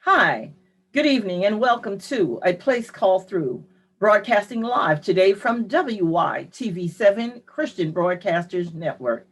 Hi, good evening, and welcome to A Place Called Through, broadcasting live today from WYTV7 Christian Broadcasters Network.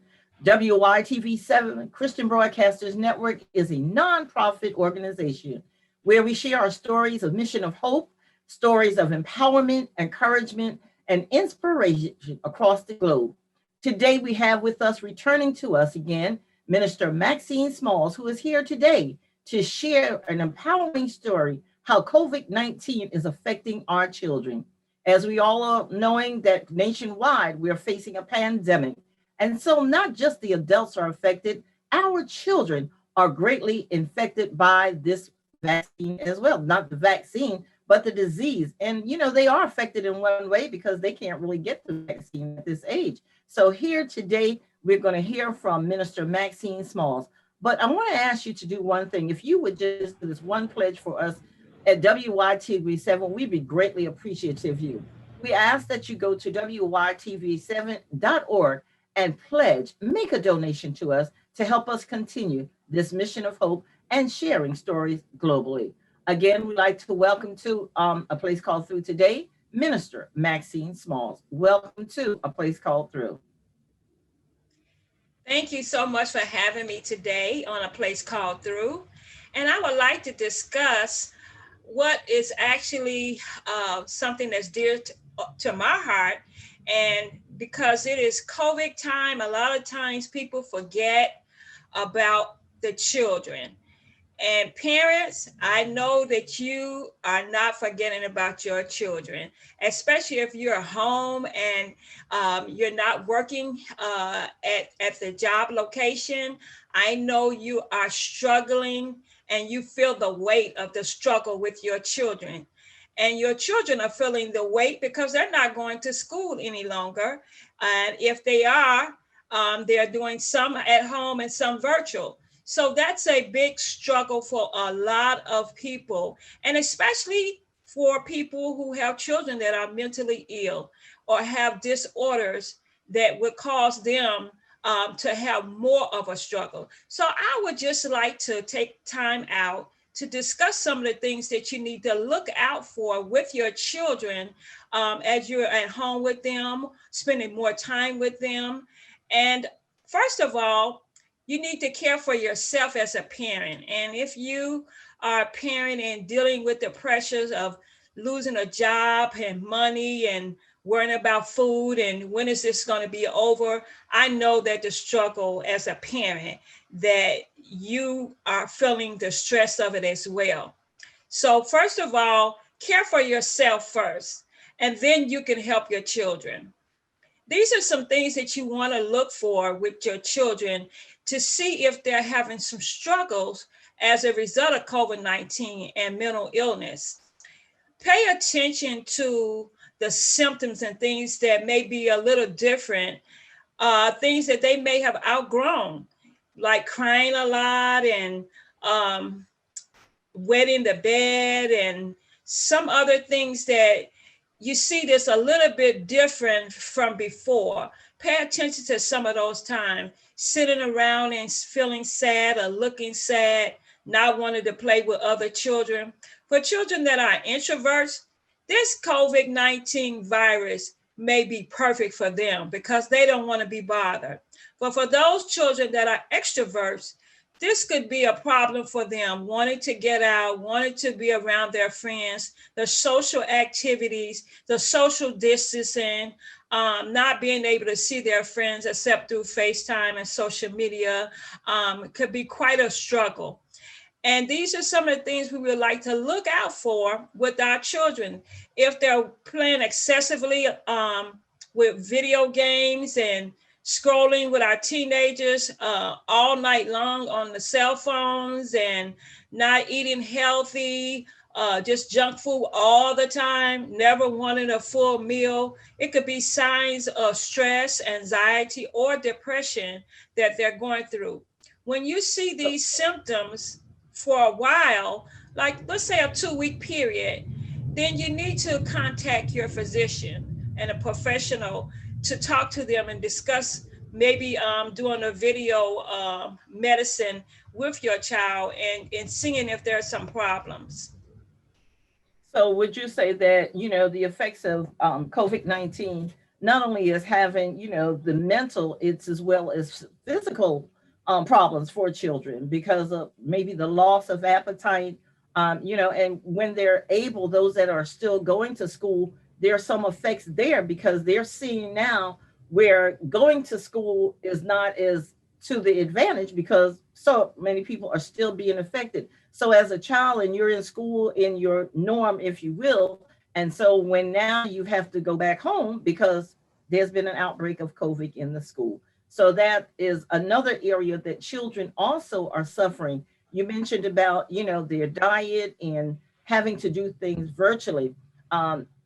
WYTV7 Christian Broadcasters Network is a nonprofit organization where we share our stories of mission of hope, stories of empowerment, encouragement, and inspiration across the globe. Today, we have with us, returning to us again, Minister Maxine Smalls, who is here today to share an empowering story how COVID-19 is affecting our children. As we all are knowing that nationwide we're facing a pandemic. And so not just the adults are affected, our children are greatly infected by this vaccine as well. Not the vaccine, but the disease. And, they are affected in one way because they can't really get the vaccine at this age. So here today, we're going to hear from Minister Maxine Smalls. But I want to ask you to do one thing. If you would just do this one pledge for us at WYTV7, we'd be greatly appreciative of you. We ask that you go to WYTV7.org and pledge, make a donation to us to help us continue this mission of hope and sharing stories globally. Again, we'd like to welcome to A Place Called Through today, Minister Maxine Smalls. Welcome to A Place Called Through. Thank you so much for having me today on A Place Called Through. And I would like to discuss what is actually something that's dear to my heart. And because it is COVID time, a lot of times people forget about the children. And parents, I know that you are not forgetting about your children, especially if you're home and you're not working at the job location. I know you are struggling and you feel the weight of the struggle with your children. And your children are feeling the weight because they're not going to school any longer. And if they are, they're doing some at home and some virtual. So that's a big struggle for a lot of people, and especially for people who have children that are mentally ill or have disorders that would cause them to have more of a struggle. So I would just like to take time out to discuss some of the things that you need to look out for with your children as you're at home with them, spending more time with them. And first of all, you need to care for yourself as a parent. And if you are a parent and dealing with the pressures of losing a job and money and worrying about food and when is this going to be over, I know that the struggle as a parent, that you are feeling the stress of it as well. So first of all, care for yourself first, and then you can help your children. These are some things that you want to look for with your children to see if they're having some struggles as a result of COVID-19 and mental illness. Pay attention to the symptoms and things that may be a little different, things that they may have outgrown, like crying a lot and wetting the bed and some other things that you see this a little bit different from before. Pay attention to some of those times, sitting around and feeling sad or looking sad, not wanting to play with other children. For children that are introverts, this COVID-19 virus may be perfect for them because they don't want to be bothered. But for those children that are extroverts, this could be a problem for them, wanting to get out, wanting to be around their friends, the social activities, the social distancing, not being able to see their friends except through FaceTime and social media, could be quite a struggle. And these are some of the things we would like to look out for with our children. If they're playing excessively with video games and scrolling with our teenagers all night long on the cell phones and not eating healthy, just junk food all the time, never wanting a full meal. It could be signs of stress, anxiety, or depression that they're going through. When you see these symptoms for a while, like let's say a 2-week period, then you need to contact your physician and a professional to talk to them and discuss maybe doing a video medicine with your child and seeing if there are some problems. So would you say that, the effects of COVID-19 not only is having, the mental, it's as well as physical problems for children because of maybe the loss of appetite, and when they're able, those that are still going to school, there are some effects there because they're seeing now where going to school is not as to the advantage because so many people are still being affected. So as a child and you're in school in your norm, if you will, and so when now you have to go back home because there's been an outbreak of COVID in the school. So that is another area that children also are suffering. You mentioned about, their diet and having to do things virtually.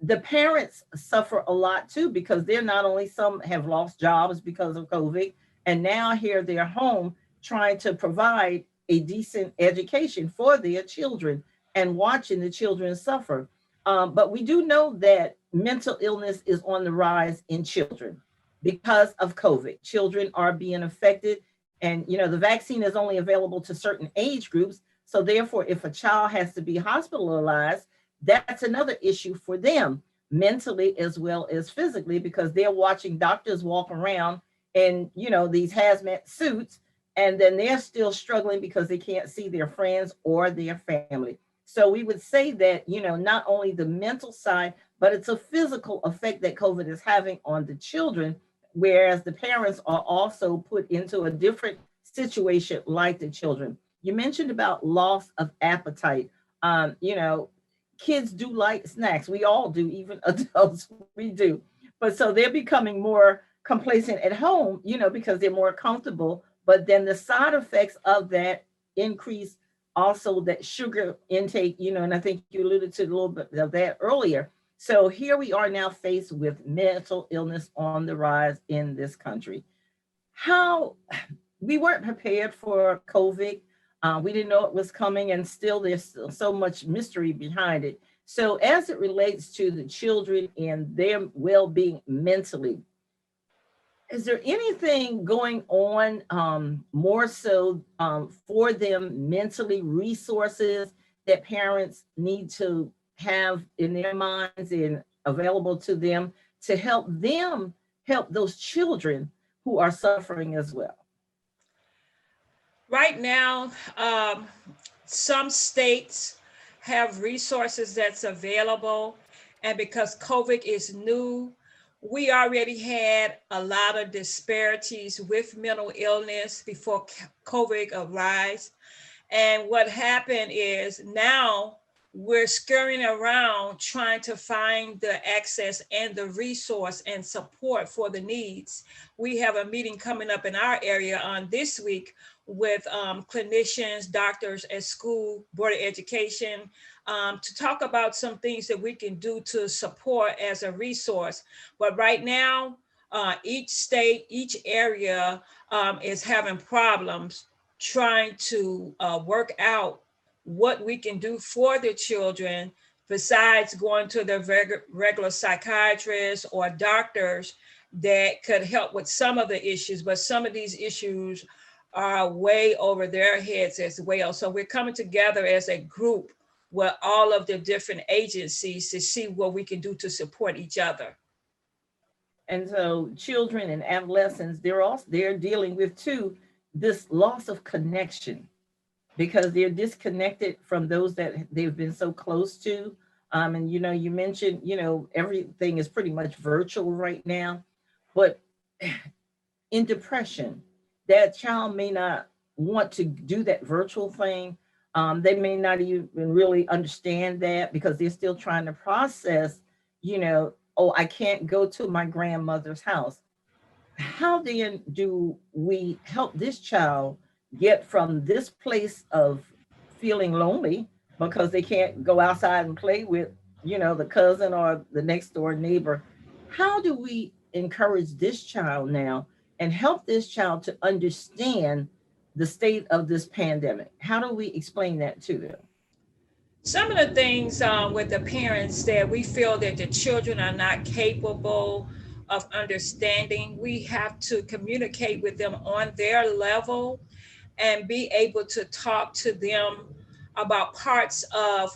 The parents suffer a lot too because they're not only some have lost jobs because of COVID, and now here they're home trying to provide a decent education for their children and watching the children suffer. But we do know that mental illness is on the rise in children because of COVID. Children are being affected, and the vaccine is only available to certain age groups. So therefore, if a child has to be hospitalized, that's another issue for them mentally as well as physically because they're watching doctors walk around in these hazmat suits, and then they're still struggling because they can't see their friends or their family. So we would say that, not only the mental side, but it's a physical effect that COVID is having on the children, whereas the parents are also put into a different situation like the children. You mentioned about loss of appetite. Kids do like snacks. We all do, even adults, we do. But so they're becoming more complacent at home, because they're more comfortable. But then the side effects of that increase also that sugar intake, and I think you alluded to a little bit of that earlier. So here we are now faced with mental illness on the rise in this country. How we weren't prepared for COVID. We didn't know it was coming, and still there's still so much mystery behind it. So, as it relates to the children and their well being mentally, is there anything going on more so for them mentally, resources that parents need to have in their minds and available to them to help those children who are suffering as well? Right now, some states have resources that's available. And because COVID is new, we already had a lot of disparities with mental illness before COVID arise. And what happened is now we're scurrying around trying to find the access and the resource and support for the needs. We have a meeting coming up in our area on this week with clinicians, doctors at school, Board of Education, to talk about some things that we can do to support as a resource. But right now, each state, each area is having problems trying to work out what we can do for the children besides going to the regular psychiatrists or doctors that could help with some of the issues, but some of these issues are way over their heads as well. So we're coming together as a group with all of the different agencies to see what we can do to support each other. And so children and adolescents, they're dealing with too this loss of connection because they're disconnected from those that they've been so close to. And you mentioned, everything is pretty much virtual right now. But in depression, that child may not want to do that virtual thing. They may not even really understand that because they're still trying to process, oh, I can't go to my grandmother's house. How then do we help this child get from this place of feeling lonely because they can't go outside and play with, the cousin or the next door neighbor? How do we encourage this child now and help this child to understand the state of this pandemic? How do we explain that to them? Some of the things with the parents that we feel that the children are not capable of understanding, we have to communicate with them on their level and be able to talk to them about parts of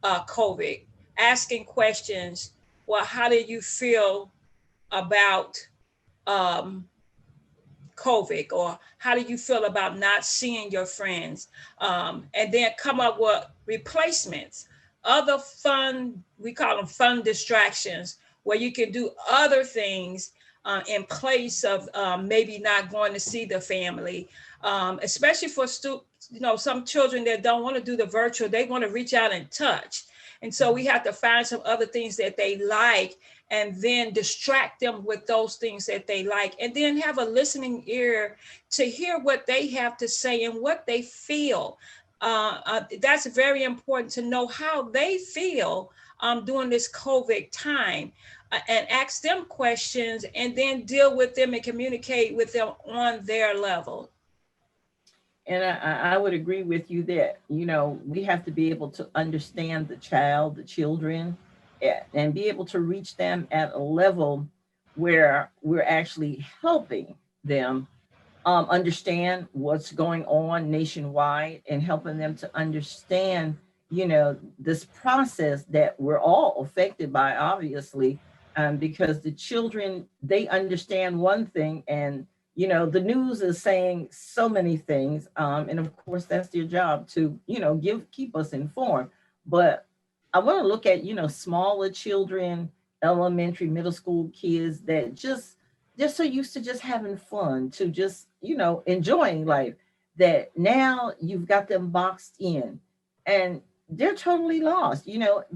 COVID, asking questions. Well, how do you feel about um, COVID, or how do you feel about not seeing your friends? And then come up with replacements, other fun, we call them fun distractions, where you can do other things in place of maybe not going to see the family, especially for some children that don't want to do the virtual, they want to reach out and touch. And so we have to find some other things that they like, and then distract them with those things that they like, and then have a listening ear to hear what they have to say and what they feel. That's very important, to know how they feel during this COVID time, and ask them questions, and then deal with them and communicate with them on their level. And I would agree with you that, we have to be able to understand the children, and be able to reach them at a level where we're actually helping them understand what's going on nationwide, and helping them to understand, this process that we're all affected by, obviously, because the children, they understand one thing, and the news is saying so many things, and of course that's their job to keep us informed. But I want to look at smaller children, elementary, middle school kids that they're so used to just having fun, to just enjoying life, that now you've got them boxed in, and they're totally lost,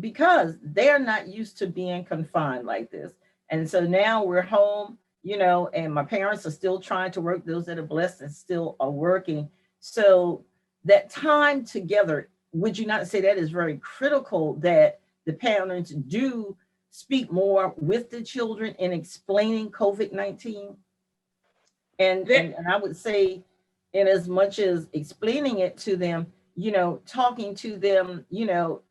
because they're not used to being confined like this. And so now we're home, and my parents are still trying to work, those that are blessed and still are working. So that time together, would you not say that is very critical, that the parents do speak more with the children in explaining COVID-19? And I would say, in as much as explaining it to them, talking to them,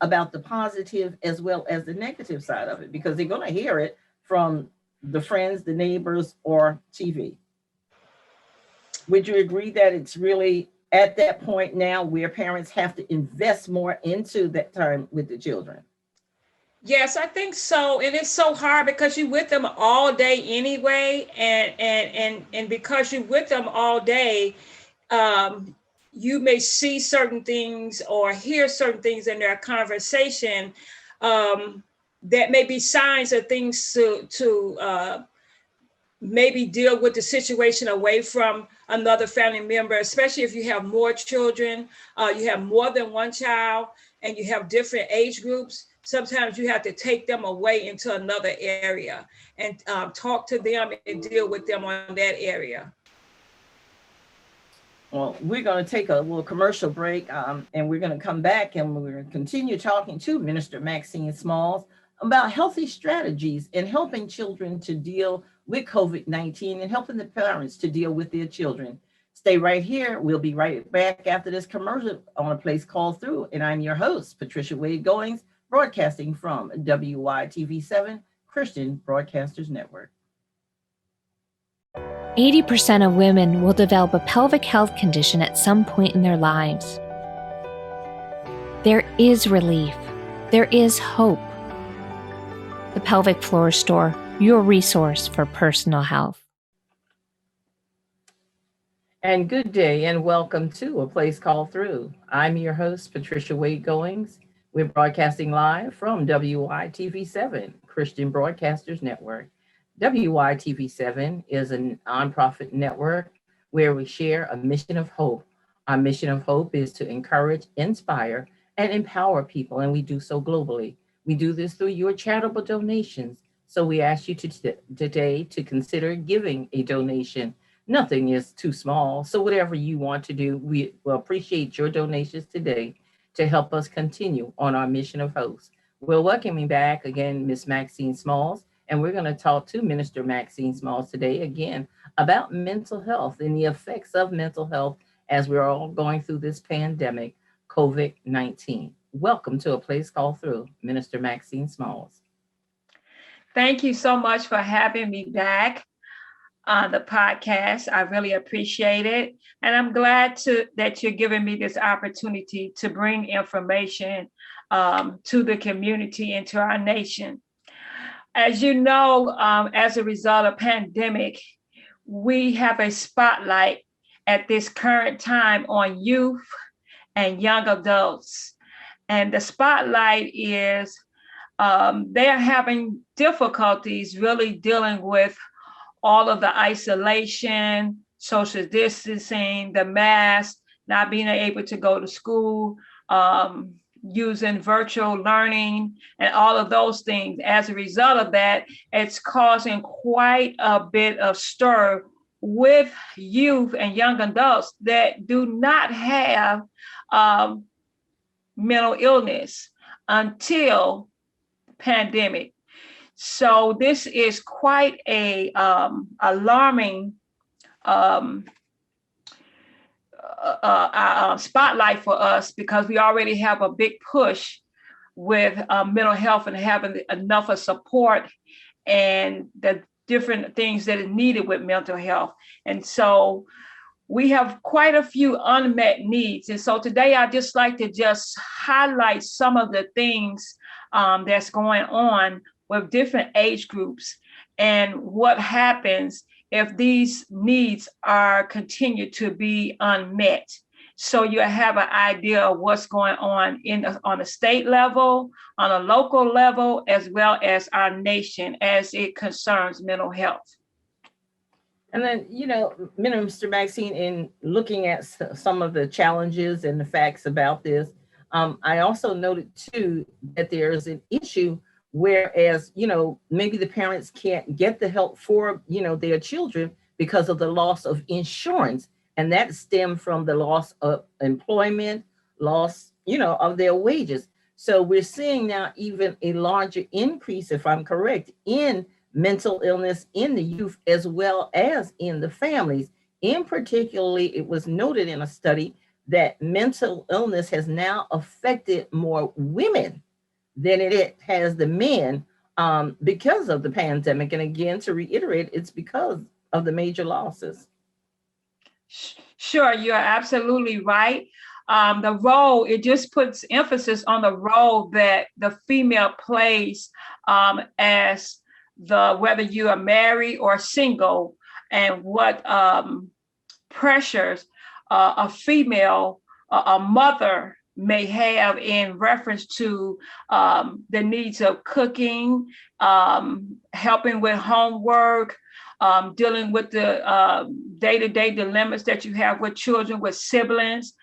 about the positive as well as the negative side of it, because they're going to hear it from the friends, the neighbors, or TV. Would you agree that it's really at that point now where parents have to invest more into that time with the children? Yes, I think so. And it's so hard because you're with them all day anyway. And because you're with them all day, um, you may see certain things or hear certain things in their conversation, um, that may be signs of things to maybe deal with the situation away from another family member, especially if you have more children, you have more than one child, and you have different age groups. Sometimes you have to take them away into another area and talk to them and deal with them on that area. Well, we're going to take a little commercial break, and we're going to come back, and we're going to continue talking to Minister Maxine Smalls about healthy strategies in helping children to deal with COVID-19, and helping the parents to deal with their children. Stay right here. We'll be right back after this commercial on A Place Called Through. And I'm your host, Patricia Wade Goings, broadcasting from WYTV7 Christian Broadcasters Network. 80% of women will develop a pelvic health condition at some point in their lives. There is relief. There is hope. The Pelvic Floor Store, your resource for personal health. And good day, and welcome to A Place Called Through. I'm your host, Patricia Wade Goings. We're broadcasting live from WYTV7 Christian Broadcasters Network. WYTV7 is a nonprofit network where we share a mission of hope. Our mission of hope is to encourage, inspire, and empower people, and we do so globally. We do this through your charitable donations. So we ask you today to consider giving a donation. Nothing is too small. So whatever you want to do, we will appreciate your donations today to help us continue on our mission of hope. We're welcoming back again, Miss Maxine Smalls, and we're going to talk to Minister Maxine Smalls today again about mental health and the effects of mental health as we're all going through this pandemic, COVID-19. Welcome to A Place Called Through, Minister Maxine Smalls. Thank you so much for having me back. on the podcast. I really appreciate it. And I'm glad that you're giving me this opportunity to bring information to the community and to our nation. As you know, as a result of pandemic, we have a spotlight at this current time on youth and young adults. And the spotlight is they're having difficulties really dealing with all of the isolation, social distancing, the mask, not being able to go to school, using virtual learning and all of those things. As a result of that, it's causing quite a bit of stir with youth and young adults that do not have mental illness until pandemic. So this is quite a alarming spotlight for us, because we already have a big push with mental health and having enough of support and the different things that is needed with mental health. And so we have quite a few unmet needs. And so today I'd just like to just highlight some of the things that's going on with different age groups and what happens if these needs are continued to be unmet. So you have an idea of what's going on on a state level, on a local level, as well as our nation as it concerns mental health. And then, Mr. Maxine, in looking at some of the challenges and the facts about this, I also noted too that there's an issue whereas, maybe the parents can't get the help for, their children because of the loss of insurance. And that stemmed from the loss of employment, loss, of their wages. So we're seeing now even a larger increase, if I'm correct, in mental illness in the youth as well as in the families. In particularly, it was noted in a study that mental illness has now affected more women than it has the men because of the pandemic. And again, to reiterate, it's because of the major losses. Sure, you're absolutely right. The role, it just puts emphasis on the role that the female plays as whether you are married or single, and what pressures a female, a mother may have in reference to the needs of cooking, helping with homework, dealing with the day-to-day dilemmas that you have with children, with siblings,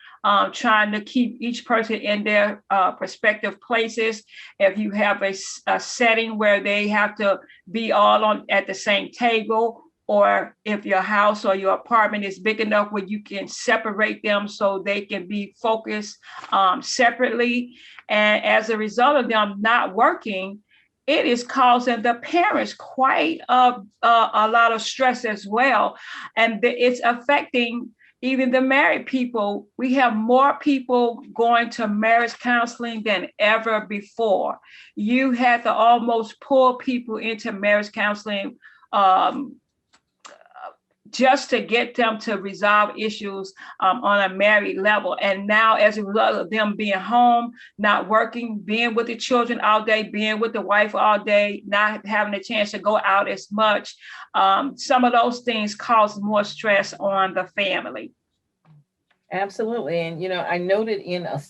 trying to keep each person in their respective places. If you have a setting where they have to be all at the same table, or if your house or your apartment is big enough where you can separate them so they can be focused separately. And as a result of them not working, it is causing the parents quite a lot of stress as well. And it's affecting even the married people. We have more people going to marriage counseling than ever before. You had to almost pull people into marriage counseling just to get them to resolve issues on a married level. And now, as a result of them being home, not working, being with the children all day, being with the wife all day, not having a chance to go out as much, some of those things cause more stress on the family. Absolutely. And, I noted in a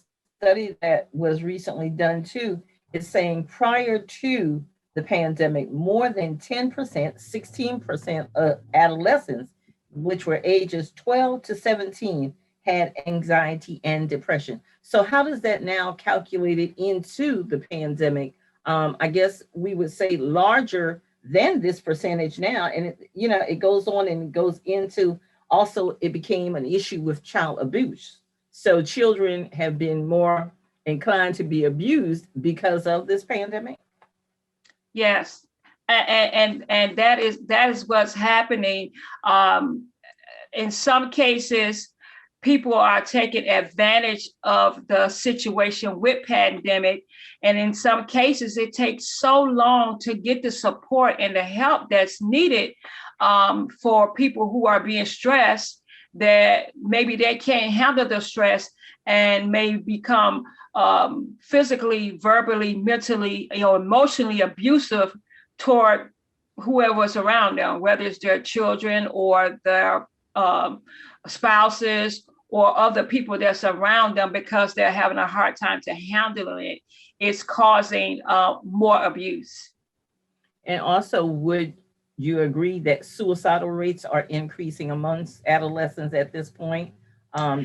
study that was recently done too, it's saying prior to the pandemic, more than 10%, 16% of adolescents, which were ages 12 to 17, had anxiety and depression. So how does that now calculate it into the pandemic? I guess we would say larger than this percentage now. And, it goes on and it goes into also, it became an issue with child abuse. So children have been more inclined to be abused because of this pandemic. Yes, and that is what's happening. In some cases, people are taking advantage of the situation with pandemic, and in some cases, it takes so long to get the support and the help that's needed for people who are being stressed, that maybe they can't handle the stress and may become physically, verbally, mentally, emotionally abusive toward whoever's around them, whether it's their children or their spouses or other people that surround them, because they're having a hard time to handle it. It's causing more abuse. And also, would you agree that suicidal rates are increasing amongst adolescents at this point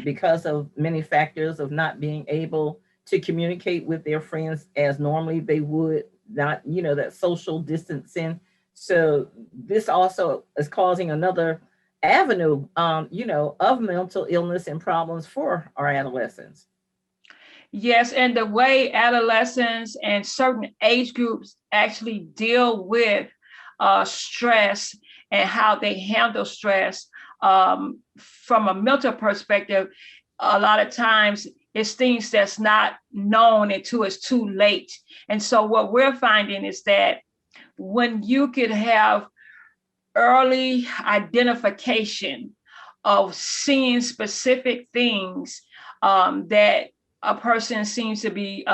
because of many factors of not being able to communicate with their friends as normally they would, not, that social distancing? So this also is causing another avenue, of mental illness and problems for our adolescents. Yes, and the way adolescents and certain age groups actually deal with stress and how they handle stress from a mental perspective, a lot of times it's things that's not known until it's too late. And so what we're finding is that when you could have early identification of seeing specific things that a person seems to be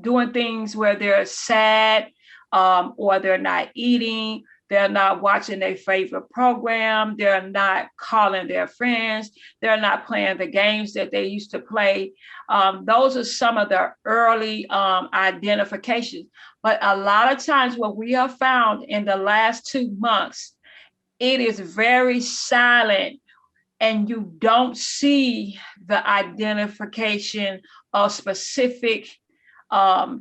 doing things where they're sad or they're not eating, they're not watching their favorite program, they're not calling their friends, they're not playing the games that they used to play. Those are some of the early identifications. But a lot of times what we have found in the last 2 months, it is very silent, and you don't see the identification of specific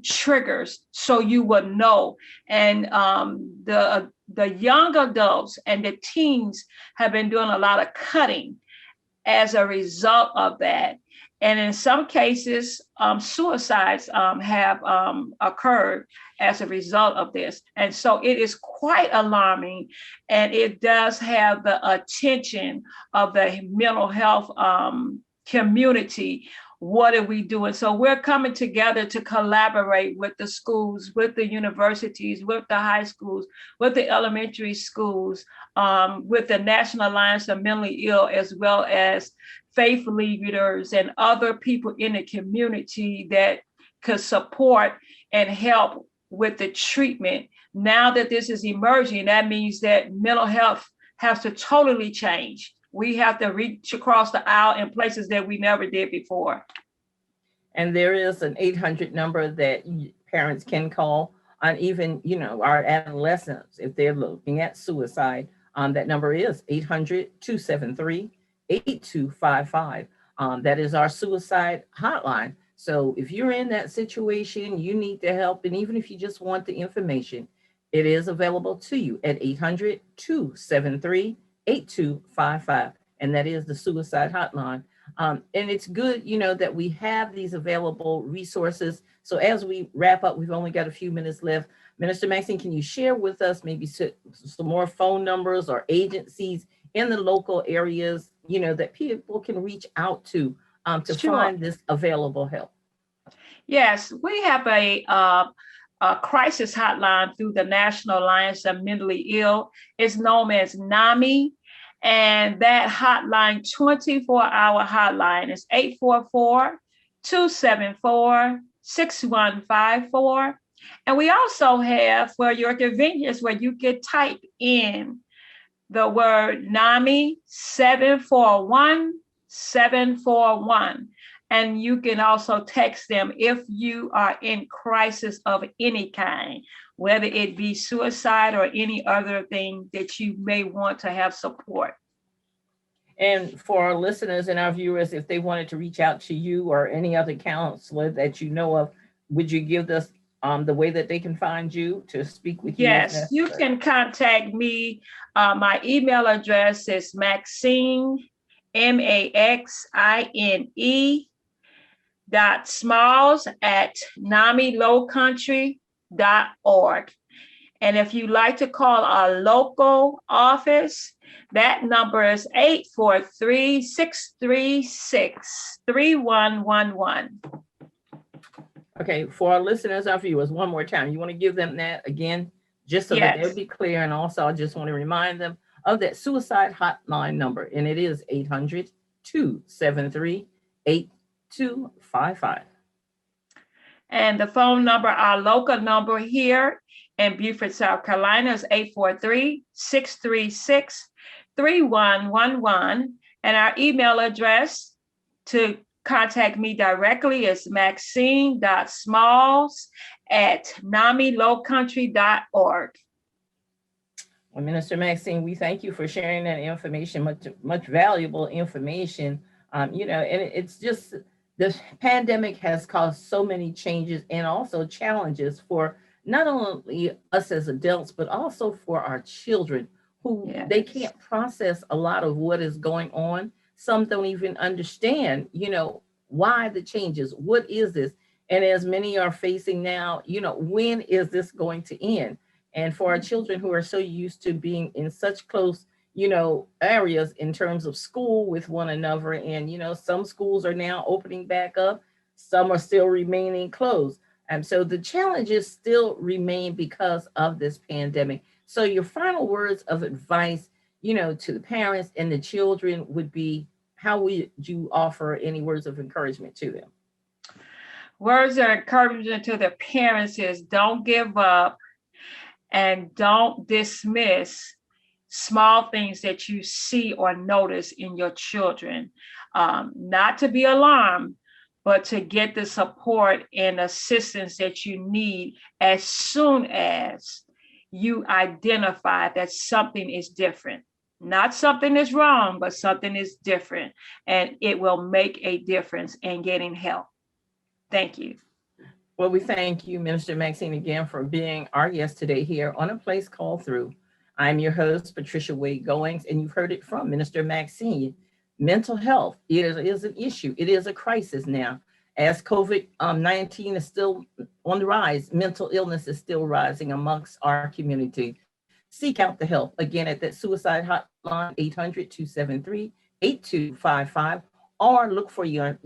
triggers, so you would know. And the young adults and the teens have been doing a lot of cutting as a result of that. And in some cases, suicides have occurred as a result of this. And so it is quite alarming, and it does have the attention of the mental health community. What are we doing? So we're coming together to collaborate with the schools, with the universities, with the high schools, with the elementary schools, with the National Alliance of Mentally Ill, as well as faith leaders and other people in the community that could support and help with the treatment. Now that this is emerging, that means that mental health has to totally change. We have to reach across the aisle in places that we never did before. And there is an 800 number that parents can call on, even, our adolescents, if they're looking at suicide. That number is 800-273-8255. That is our suicide hotline. So if you're in that situation, you need the help. And even if you just want the information, it is available to you at 800-273-8255. And that is the suicide hotline. And it's good, that we have these available resources. So as we wrap up, we've only got a few minutes left. Minister Maxine, can you share with us maybe some more phone numbers or agencies in the local areas, that people can reach out to Sure. find this available help? Yes, we have a crisis hotline through the National Alliance of Mentally Ill. It's known as NAMI. And that hotline, 24-hour hotline, is 844-274-6154. And we also have, for your convenience, where you can type in the word NAMI 741-741. And you can also text them if you are in crisis of any kind, whether it be suicide or any other thing that you may want to have support. And for our listeners and our viewers, if they wanted to reach out to you or any other counselor that you know of, would you give us the way that they can find you to speak with you? Yes, you can contact me. My email address is Maxine, MAXINE .smalls@NamiLowCountry.org. And if you'd like to call our local office, that number is 843-636-3111. Okay, for our listeners, our viewers, one more time, you want to give them that again, just so that they'll Yes. be clear. And also, I just want to remind them of that suicide hotline number, and it is 800-273-8255. And the phone number, our local number here in Beaufort, South Carolina is 843-636-3111. And our email address to contact me directly is maxine.smalls@namilowcountry.org. Well, Minister Maxine, we thank you for sharing that information, much valuable information. And it's just the pandemic has caused so many changes and also challenges for not only us as adults, but also for our children who they can't process a lot of what is going on. Some don't even understand, why the changes, what is this? And as many are facing now, when is this going to end? And for our children who are so used to being in such close, areas in terms of school with one another. And, some schools are now opening back up. Some are still remaining closed. And so the challenges still remain because of this pandemic. So your final words of advice, to the parents and the children would be, how would you offer any words of encouragement to them? Words of encouragement to the parents is don't give up and don't dismiss small things that you see or notice in your children. Not to be alarmed, but to get the support and assistance that you need as soon as you identify that something is different. Not something is wrong, but something is different, and it will make a difference in getting help. Thank you. Well, we thank you, Minister Maxine, again for being our guest today here on A Place Called Through. I'm your host, Patricia Wade Goings, and you've heard it from Minister Maxine. Mental health is an issue. It is a crisis now. As COVID-19 is still on the rise, mental illness is still rising amongst our community. Seek out the help, again, at that suicide hotline, 800-273-8255, or look for your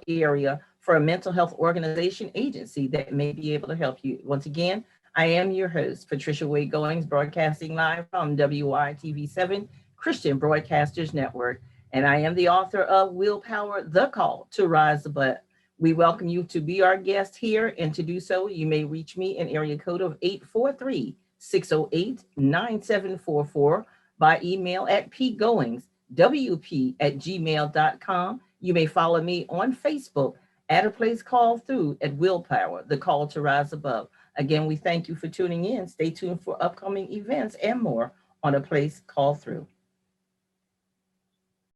area for a mental health organization agency that may be able to help you. Once again, I am your host, Patricia Wade Goings, broadcasting live from WYTV7 Christian Broadcasters Network. And I am the author of Willpower, The Call to Rise Above. We welcome you to be our guest here. And to do so, you may reach me in area code of 843-608-9744 by email at pgoingswp@gmail.com. You may follow me on Facebook at A Place Called Through at Willpower, The Call to Rise Above. Again, we thank you for tuning in. Stay tuned for upcoming events and more on A Place Called Through.